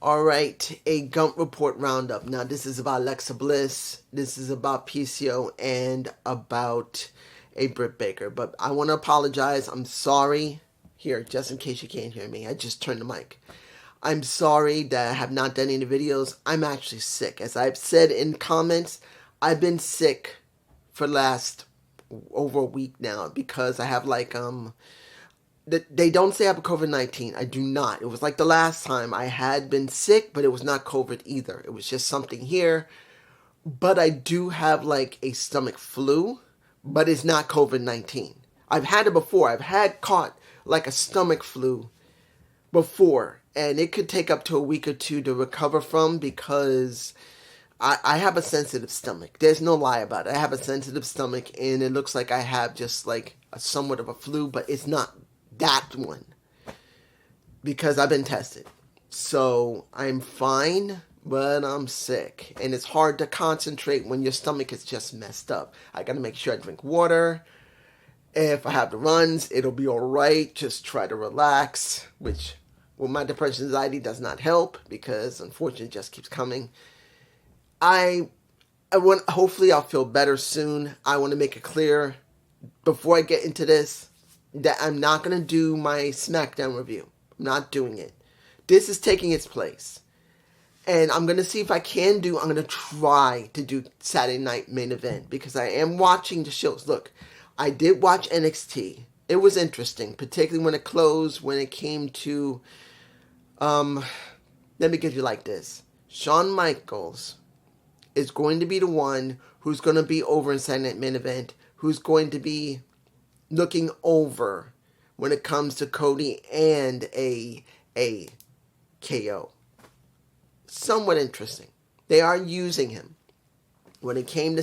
All right, a Gump Report Roundup. Now, this is about Alexa Bliss, this is about PCO, and about a Britt Baker. But I want to apologize. I'm sorry. Here, just in case you can't hear me, I just turned the mic. I'm sorry that I have not done any videos. I'm actually sick. As I've said in comments, I've been sick for the last over a week now because I have they don't say I have COVID-19. I do not. It was like the last time I had been sick, but it was not COVID either. It was just something here. But I do have like a stomach flu, but it's not COVID-19. I've had it before. I've had caught like a stomach flu before, and it could take up to a week or two to recover from because I have a sensitive stomach. There's no lie about it. I have a sensitive stomach, and it looks like I have just like somewhat of a flu, but it's not that one because I've been tested. So I'm fine, but I'm sick, and it's hard to concentrate when your stomach is just messed up. I gotta make sure I drink water. If I have the runs, it'll be all right. Just try to relax, which with my depression and anxiety does not help because unfortunately it just keeps coming. Hopefully I'll feel better soon. I want to make it clear before I get into this that I'm not going to do my SmackDown review. I'm not doing it. This is taking its place. And I'm going to see if I'm going to try to do Saturday Night Main Event because I am watching the shows. Look, I did watch NXT. It was interesting, particularly when it closed, when it came to, let me get you like this. Shawn Michaels is going to be the one who's going to be over in Saturday Night Main Event, who's going to be looking over when it comes to Cody and a KO. Somewhat interesting. They are using him. When it came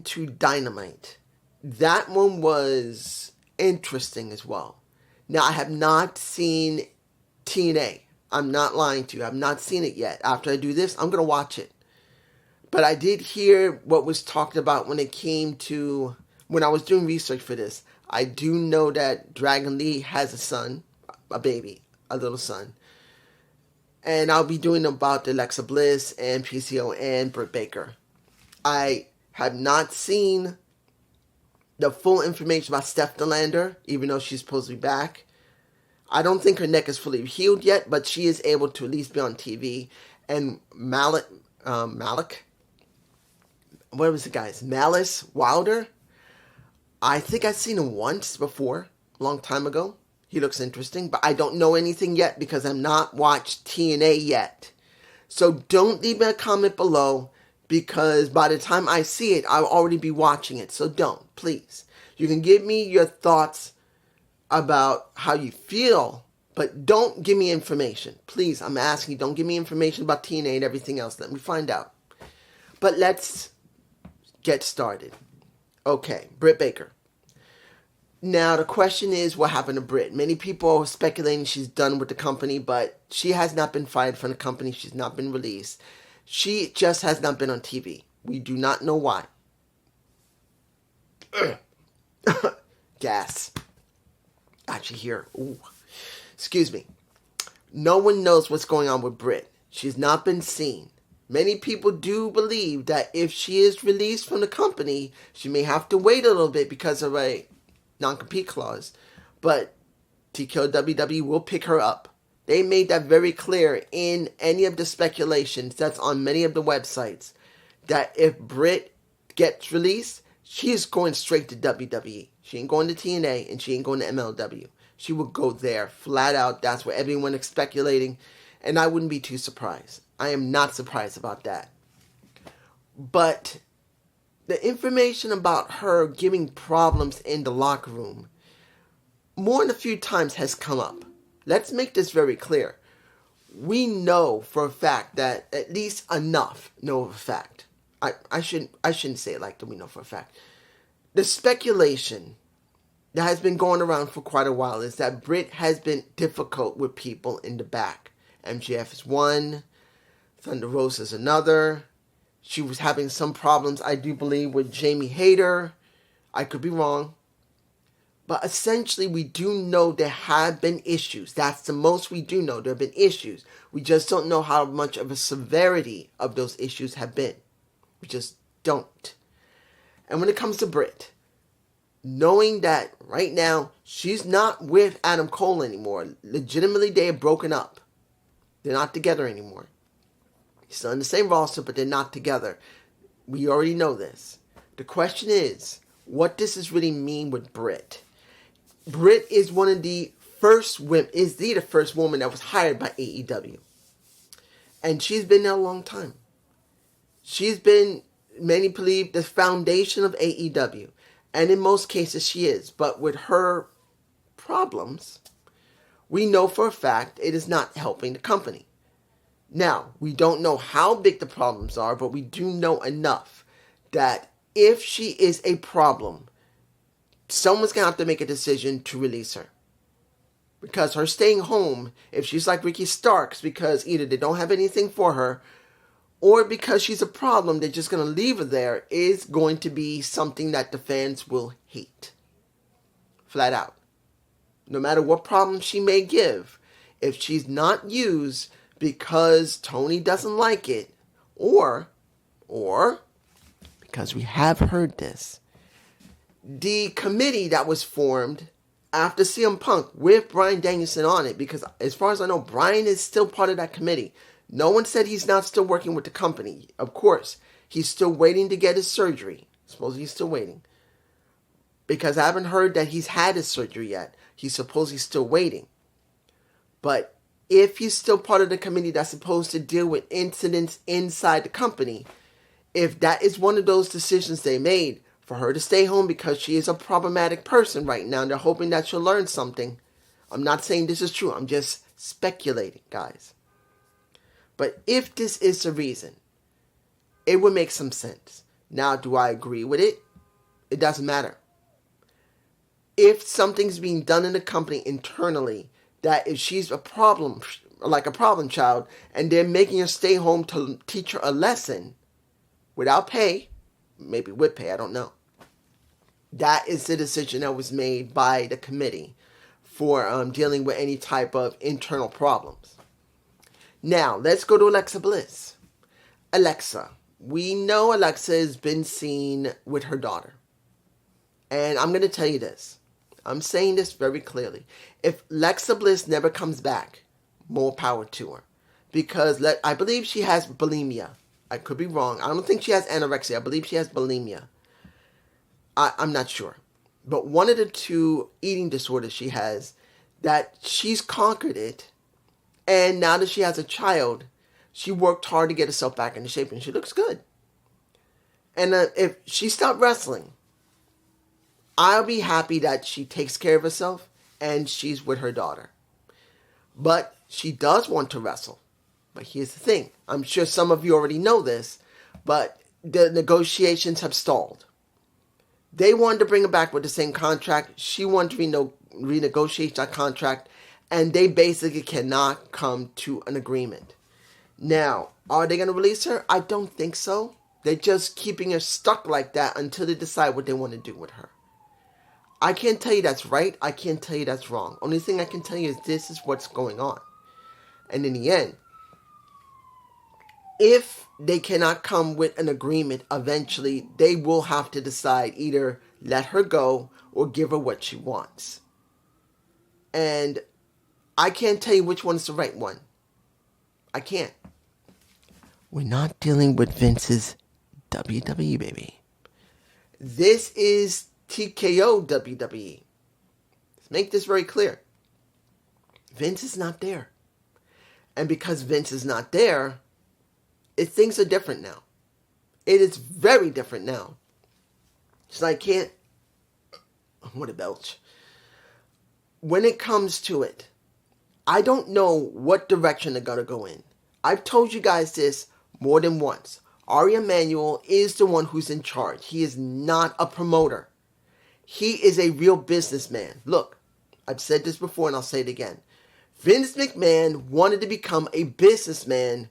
to Dynamite, that one was interesting as well. Now, I have not seen TNA. I'm not lying to you. I've not seen it yet. After I do this, I'm going to watch it. But I did hear what was talked about when I was doing research for this. I do know that Dragon Lee has a son, a baby, a little son. And I'll be doing about Alexa Bliss and PCO and Britt Baker. I have not seen the full information about Steph Delander, even though she's supposed to be back. I don't think her neck is fully healed yet, but she is able to at least be on TV. And Malik, what was the guy's? Malice Wilder? I think I've seen him once before, a long time ago. He looks interesting, but I don't know anything yet because I've not watched TNA yet. So don't leave me a comment below because by the time I see it, I'll already be watching it. So don't, please. You can give me your thoughts about how you feel, but don't give me information. Please, I'm asking you, don't give me information about TNA and everything else. Let me find out. But let's get started. Okay, Britt Baker. Now, the question is, what happened to Britt? Many people are speculating she's done with the company, but she has not been fired from the company. She's not been released. She just has not been on TV. We do not know why. Gas. Actually here. Ooh. Excuse me. No one knows what's going on with Britt. She's not been seen. Many people do believe that if she is released from the company, she may have to wait a little bit because of a non-compete clause. But TKO WWE will pick her up. They made that very clear in any of the speculations that's on many of the websites that if Britt gets released, she is going straight to WWE. She ain't going to TNA and she ain't going to MLW. She will go there flat out. That's what everyone is speculating. And I wouldn't be too surprised. I am not surprised about that. But the information about her giving problems in the locker room more than a few times has come up. Let's make this very clear. We know for a fact that at least enough know for a fact. I shouldn't say it like that we know for a fact. The speculation that has been going around for quite a while is that Britt has been difficult with people in the back. MJF is one. Thunder Rosa is another. She was having some problems, I do believe, with Jamie Hayter. I could be wrong. But essentially, we do know there have been issues. That's the most we do know. There have been issues. We just don't know how much of a severity of those issues have been. We just don't. And when it comes to Britt, knowing that right now she's not with Adam Cole anymore. Legitimately, they have broken up. They're not together anymore. Still in the same roster, but they're not together. We already know this. The question is, what does this really mean with Britt? Britt is one of the first women, the first woman that was hired by AEW. And she's been there a long time. She's been, many believe, the foundation of AEW. And in most cases she is. But with her problems, we know for a fact it is not helping the company. Now, we don't know how big the problems are, but we do know enough that if she is a problem, someone's going to have to make a decision to release her. Because her staying home, if she's like Ricky Starks, because either they don't have anything for her, or because she's a problem, they're just going to leave her there, is going to be something that the fans will hate. Flat out. No matter what problem she may give, if she's not used because Tony doesn't like it, or, because we have heard this, the committee that was formed after CM Punk with Bryan Danielson on it, because as far as I know, Bryan is still part of that committee. No one said he's not still working with the company. Of course, he's still waiting to get his surgery. Suppose he's still waiting. Because I haven't heard that he's had his surgery yet. He's still waiting. But if he's still part of the committee that's supposed to deal with incidents inside the company, if that is one of those decisions they made for her to stay home because she is a problematic person right now, and they're hoping that she'll learn something. I'm not saying this is true. I'm just speculating, guys. But if this is the reason, it would make some sense. Now, do I agree with it? It doesn't matter. If something's being done in the company internally, that if she's a problem, like a problem child, and they're making her stay home to teach her a lesson without pay, maybe with pay, I don't know. That is the decision that was made by the committee for dealing with any type of internal problems. Now, let's go to Alexa Bliss. Alexa. We know Alexa has been seen with her daughter. And I'm going to tell you this. I'm saying this very clearly. If Alexa Bliss never comes back, more power to her. Because I believe she has bulimia. I could be wrong. I don't think she has anorexia. I believe she has bulimia. I'm not sure. But one of the two eating disorders she has, that she's conquered it. And now that she has a child, she worked hard to get herself back into shape. And she looks good. And if she stopped wrestling, I'll be happy that she takes care of herself and she's with her daughter. But she does want to wrestle. But here's the thing. I'm sure some of you already know this, but the negotiations have stalled. They wanted to bring her back with the same contract. She wanted to renegotiate that contract, and they basically cannot come to an agreement. Now, are they going to release her? I don't think so. They're just keeping her stuck like that until they decide what they want to do with her. I can't tell you that's right. I can't tell you that's wrong. Only thing I can tell you is this is what's going on. And in the end, if they cannot come with an agreement, eventually they will have to decide either let her go or give her what she wants. And I can't tell you which one is the right one. I can't. We're not dealing with Vince's WWE, baby. This is TKO WWE. Let's make this very clear. Vince is not there. And because Vince is not there, things are different now. It is very different now. So I can't... What a belch. When it comes to it, I don't know what direction they're going to go in. I've told you guys this more than once. Ari Emanuel is the one who's in charge. He is not a promoter. He is a real businessman. Look, I've said this before and I'll say it again. Vince McMahon wanted to become a businessman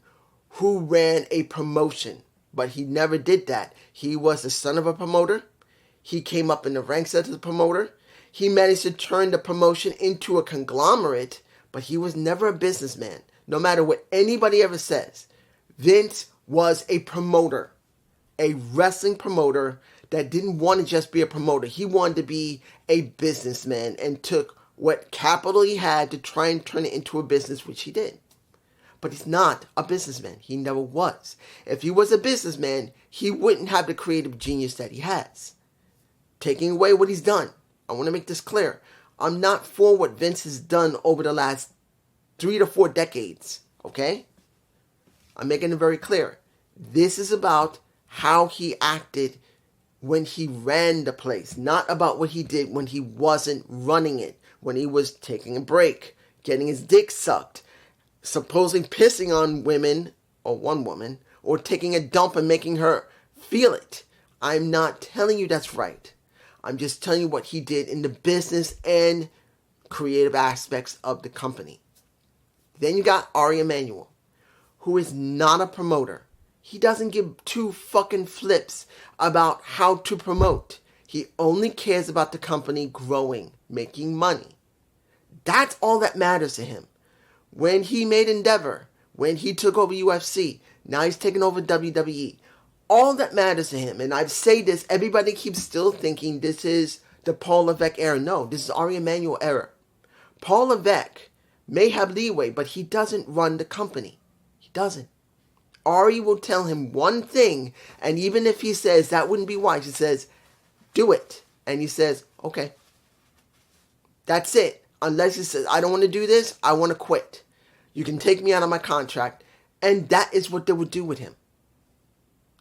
who ran a promotion, but he never did that. He was the son of a promoter. He came up in the ranks as a promoter. He managed to turn the promotion into a conglomerate, but he was never a businessman. No matter what anybody ever says, Vince was a promoter, a wrestling promoter that didn't want to just be a promoter. He wanted to be a businessman and took what capital he had to try and turn it into a business, which he did. But he's not a businessman. He never was. If he was a businessman, he wouldn't have the creative genius that he has. Taking away what he's done. I want to make this clear. I'm not for what Vince has done over the last 3 to 4 decades. Okay? I'm making it very clear. This is about how he acted when he ran the place. Not about what he did when he wasn't running it. When he was taking a break. Getting his dick sucked. Supposedly pissing on women, or one woman, or taking a dump and making her feel it. I'm not telling you that's right. I'm just telling you what he did in the business and creative aspects of the company. Then you got Ari Emanuel, who is not a promoter. He doesn't give 2 fucking flips about how to promote. He only cares about the company growing, making money. That's all that matters to him. When he made Endeavor, when he took over UFC, now he's taking over WWE. All that matters to him, and I've said this, everybody keeps still thinking this is the Paul Levesque era. No, this is Ari Emanuel era. Paul Levesque may have leeway, but he doesn't run the company. He doesn't. Ari will tell him one thing, and even if he says that wouldn't be wise, he says, do it. And he says, okay. That's it. Unless he says, I don't want to do this, I want to quit. You can take me out of my contract. And that is what they would do with him.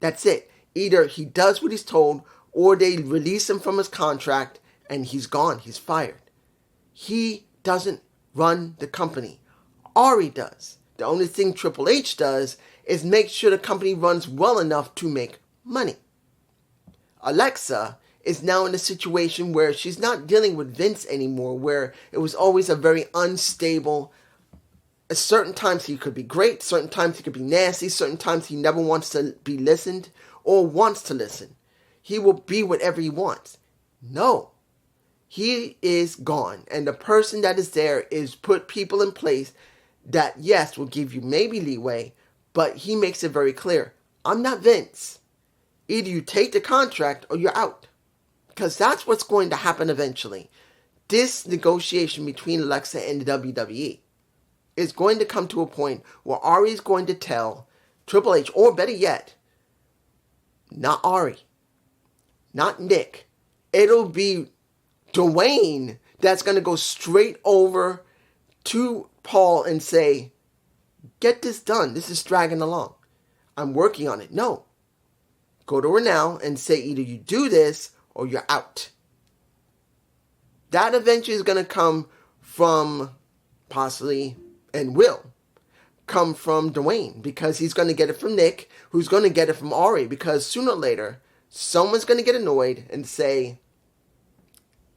That's it. Either he does what he's told, or they release him from his contract, and he's gone. He's fired. He doesn't run the company. Ari does. The only thing Triple H does is make sure the company runs well enough to make money. Alexa is now in a situation where she's not dealing with Vince anymore, where it was always a very unstable. At certain times he could be great, certain times he could be nasty, certain times he never wants to be listened or wants to listen. He will be whatever he wants. No. He is gone. And the person that is there is put people in place that, yes, will give you maybe leeway, but he makes it very clear. I'm not Vince. Either you take the contract or you're out. Because that's what's going to happen eventually. This negotiation between Alexa and the WWE is going to come to a point where Ari is going to tell Triple H, or better yet, not Ari, not Nick. It'll be Dwayne that's going to go straight over to Paul and say, get this done. This is dragging along. I'm working on it. No. Go to her now and say either you do this or you're out. That eventually is going to come from, possibly, and will come from Dwayne, because he's going to get it from Nick, who's going to get it from Ari, because sooner or later, someone's going to get annoyed and say,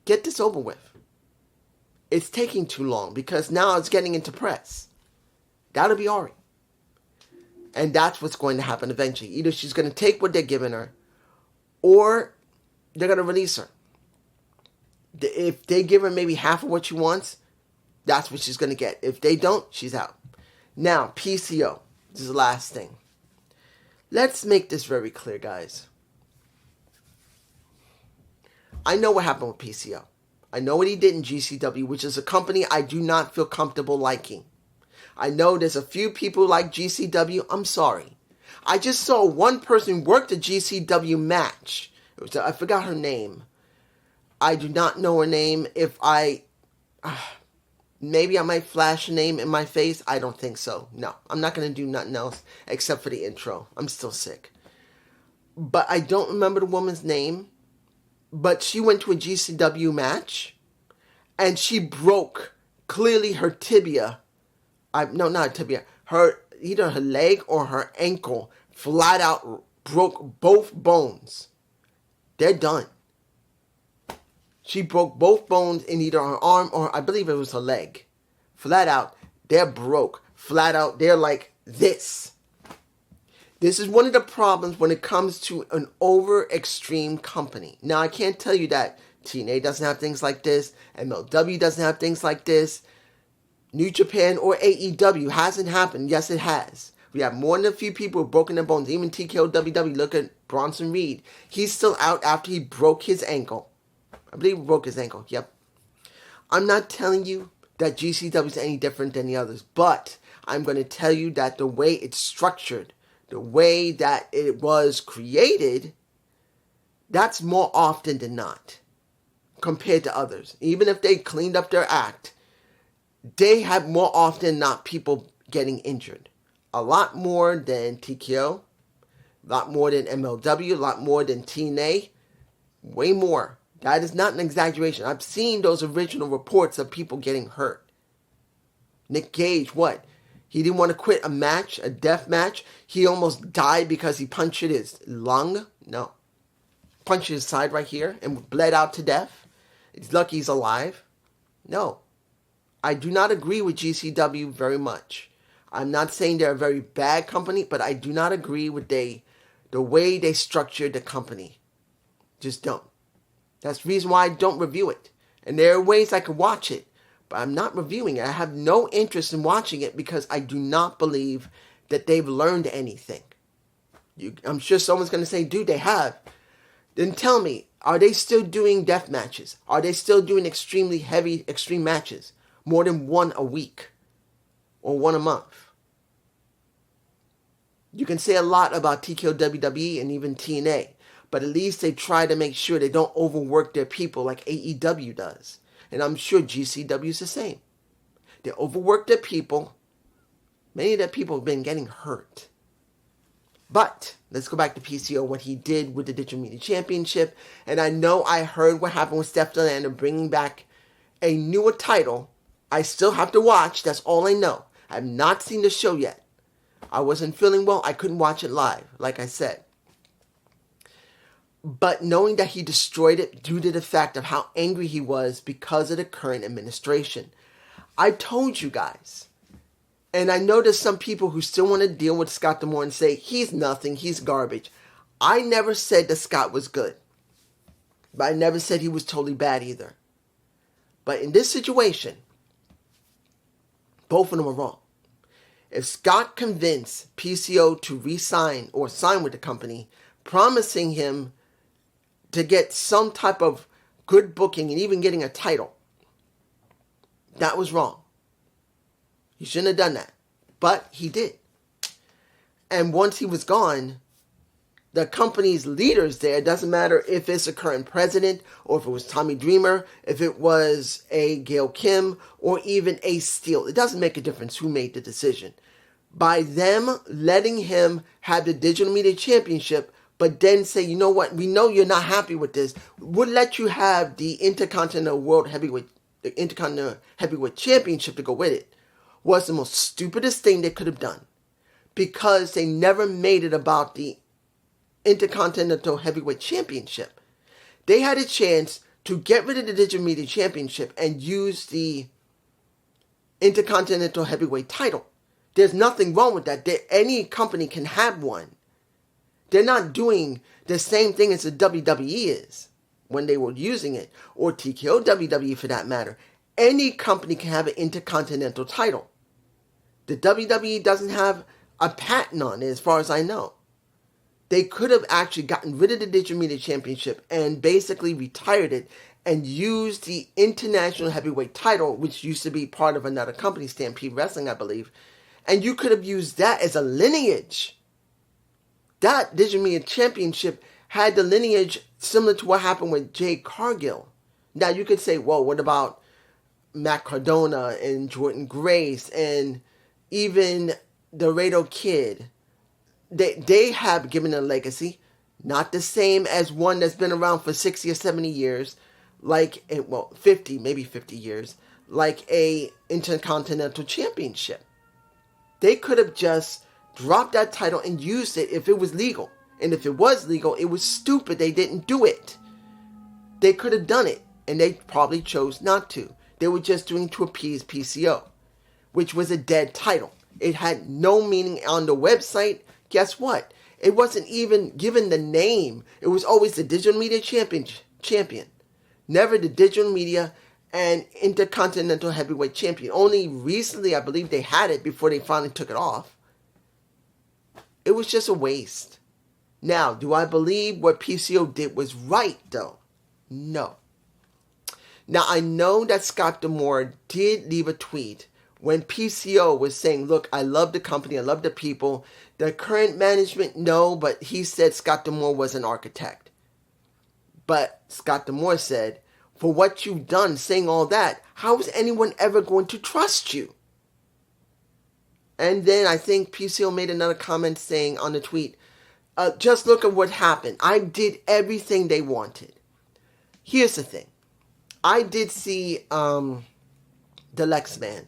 get this over with. It's taking too long, because now it's getting into press. That'll be Ari. And that's what's going to happen eventually. Either she's going to take what they're giving her, or they're going to release her. If they give her maybe half of what she wants, that's what she's going to get. If they don't, she's out. Now, PCO. This is the last thing. Let's make this very clear, guys. I know what happened with PCO. I know what he did in GCW, which is a company I do not feel comfortable liking. I know there's a few people like GCW. I'm sorry. I just saw one person work the GCW match. I forgot her name. I do not know her name. If maybe I might flash a name in my face. I don't think so. No, I'm not going to do nothing else except for the intro. I'm still sick. But I don't remember the woman's name. But she went to a GCW match. And she broke, clearly, her tibia. No, not tibia. Either her leg or her ankle flat out broke both bones. They're done. She broke both bones in either her arm or I believe it was her leg. Flat out, they're broke. Flat out, they're like this. This is one of the problems when it comes to an over extreme company. Now, I can't tell you that TNA doesn't have things like this. MLW doesn't have things like this. New Japan or AEW hasn't happened. Yes, it has. We have more than a few people who've broken their bones. Even TKO WWE, look at Bronson Reed. He's still out after he broke his ankle. I believe he broke his ankle. Yep. I'm not telling you that GCW is any different than the others, but I'm going to tell you that the way it's structured, the way that it was created, that's more often than not compared to others. Even if they cleaned up their act, they have more often than not people getting injured. A lot more than TKO, a lot more than MLW, a lot more than TNA, way more. That is not an exaggeration. I've seen those original reports of people getting hurt. Nick Gage, what? He didn't want to quit a match, a death match. He almost died because he punctured his lung. No. Punched his side right here and bled out to death. He's lucky he's alive. No. I do not agree with GCW very much. I'm not saying they're a very bad company, but I do not agree with the way they structured the company. Just don't. That's the reason why I don't review it. And there are ways I could watch it, but I'm not reviewing it. I have no interest in watching it because I do not believe that they've learned anything. I'm sure someone's going to say, dude, they have. Then tell me, are they still doing death matches? Are they still doing extremely heavy, extreme matches? More than one a week or one a month. You can say a lot about TKO WWE and even TNA, but at least they try to make sure they don't overwork their people like AEW does. And I'm sure GCW is the same. They overwork their people. Many of their people have been getting hurt. But let's go back to PCO, what he did with the Digital Media Championship. And I know I heard what happened with Steph Delander bringing back a newer title. I still have to watch. That's all I know. I have not seen the show yet. I wasn't feeling well. I couldn't watch it live, like I said. But knowing that he destroyed it due to the fact of how angry he was because of the current administration. I told you guys. And I know there's some people who still want to deal with Scott D'Amore and say, he's nothing, he's garbage. I never said that Scott was good. But I never said he was totally bad either. But in this situation, both of them are wrong. If Scott convinced PCO to re-sign or sign with the company, promising him to get some type of good booking and even getting a title, that was wrong. He shouldn't have done that. But he did. And once he was gone, the company's leaders there, it doesn't matter if it's a current president or if it was Tommy Dreamer, if it was a Gail Kim or even Ace Steel. It doesn't make a difference who made the decision. By them letting him have the Digital Media Championship, but then say, you know what, we know you're not happy with this. We'll let you have the Intercontinental Heavyweight Championship to go with it. Was the most stupidest thing they could have done. Because they never made it about the Intercontinental Heavyweight Championship. They had a chance to get rid of the Digital Media Championship and use the Intercontinental Heavyweight title. There's nothing wrong with that. Any company can have one. They're not doing the same thing as the WWE is when they were using it, or TKO WWE for that matter. Any company can have an Intercontinental title. The WWE doesn't have a patent on it as far as I know. They could have actually gotten rid of the Digital Media Championship and basically retired it and used the International Heavyweight title, which used to be part of another company, Stampede Wrestling, I believe. And you could have used that as a lineage. That Digital Media Championship had the lineage similar to what happened with Jade Cargill. Now you could say, well, what about Matt Cardona and Jordan Grace and even the Laredo Kid? They have given a legacy, not the same as one that's been around for 60 or 70 years, 50, maybe 50 years, like a Intercontinental Championship. They could have just dropped that title and used it if it was legal. And if it was legal, it was stupid they didn't do it. They could have done it, and they probably chose not to. They were just doing to appease PCO, which was a dead title. It had no meaning on the website. Guess what? It wasn't even given the name. It was always the Digital Media Champion. Never the digital media and Intercontinental Heavyweight Champion. Only recently, I believe, they had it before they finally took it off. It was just a waste. Now, do I believe what PCO did was right, though? No. Now, I know that Scott D'Amore did leave a tweet when PCO was saying, look, I love the company, I love the people. The current management, no, but he said Scott D'Amore was an architect. But Scott D'Amore said, for what you've done, saying all that, how is anyone ever going to trust you? And then I think PCO made another comment saying on the tweet, just look at what happened. I did everything they wanted. Here's the thing. I did see the Lex Man,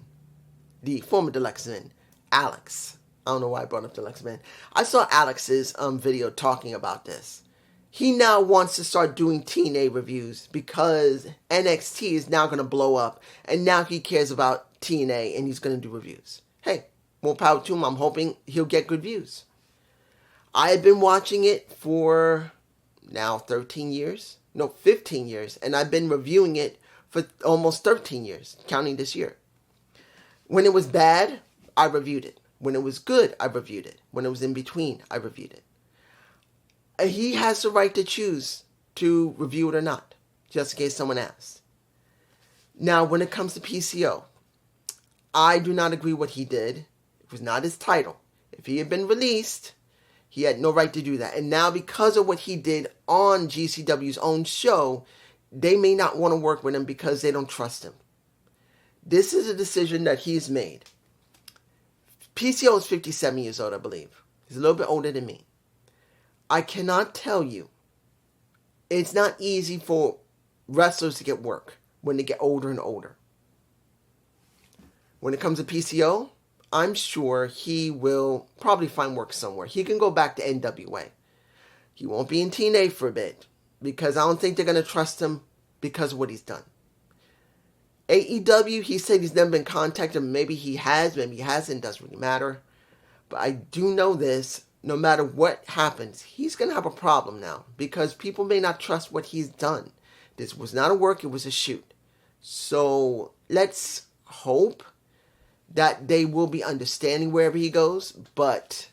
the former Deluxe Man, Alex. I don't know why I brought up the Lex Man. I saw Alex's video talking about this. He now wants to start doing TNA reviews because NXT is now going to blow up, and now he cares about TNA and he's going to do reviews. Hey, more power to him. I'm hoping he'll get good views. I have been watching it for now 13 years. No, 15 years. And I've been reviewing it for almost 13 years, counting this year. When it was bad, I reviewed it. When it was good, I reviewed it. When it was in between, I reviewed it. And he has the right to choose to review it or not, just in case someone asks. Now, when it comes to PCO, I do not agree what he did. It was not his title. If he had been released, he had no right to do that. And now because of what he did on GCW's own show, they may not want to work with him because they don't trust him. This is a decision that he's made. PCO is 57 years old, I believe. He's a little bit older than me. I cannot tell you. It's not easy for wrestlers to get work when they get older and older. When it comes to PCO, I'm sure he will probably find work somewhere. He can go back to NWA. He won't be in TNA for a bit because I don't think they're going to trust him because of what he's done. AEW, he said he's never been contacted. Maybe he has, maybe he hasn't. Doesn't really matter. But I do know this. No matter what happens, he's going to have a problem now because people may not trust what he's done. This was not a work, it was a shoot. So let's hope that they will be understanding wherever he goes. But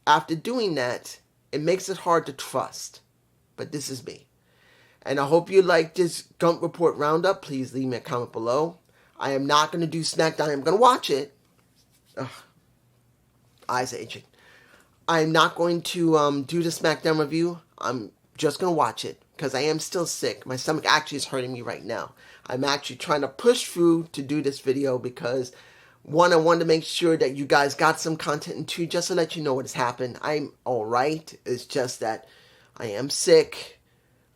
after doing that, it makes it hard to trust. But this is me. And I hope you like this Gump Report Roundup. Please leave me a comment below. I am not going to do SmackDown. I'm going to watch it. Ugh. Eyes are itching. I'm not going to do the SmackDown review. I'm just going to watch it because I am still sick. My stomach actually is hurting me right now. I'm actually trying to push through to do this video because, one, I wanted to make sure that you guys got some content, and two, just to let you know what has happened. I'm alright. It's just that I am sick.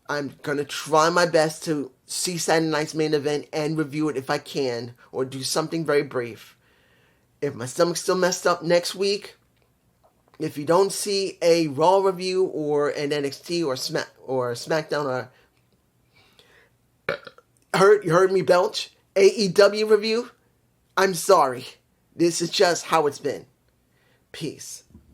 I'm going to try my best to see Saturday night's main event and review it if I can, or do something very brief. If my stomach's still messed up next week, if you don't see a Raw review or an NXT or SmackDown or you heard me belch, AEW review, I'm sorry. This is just how it's been. Peace.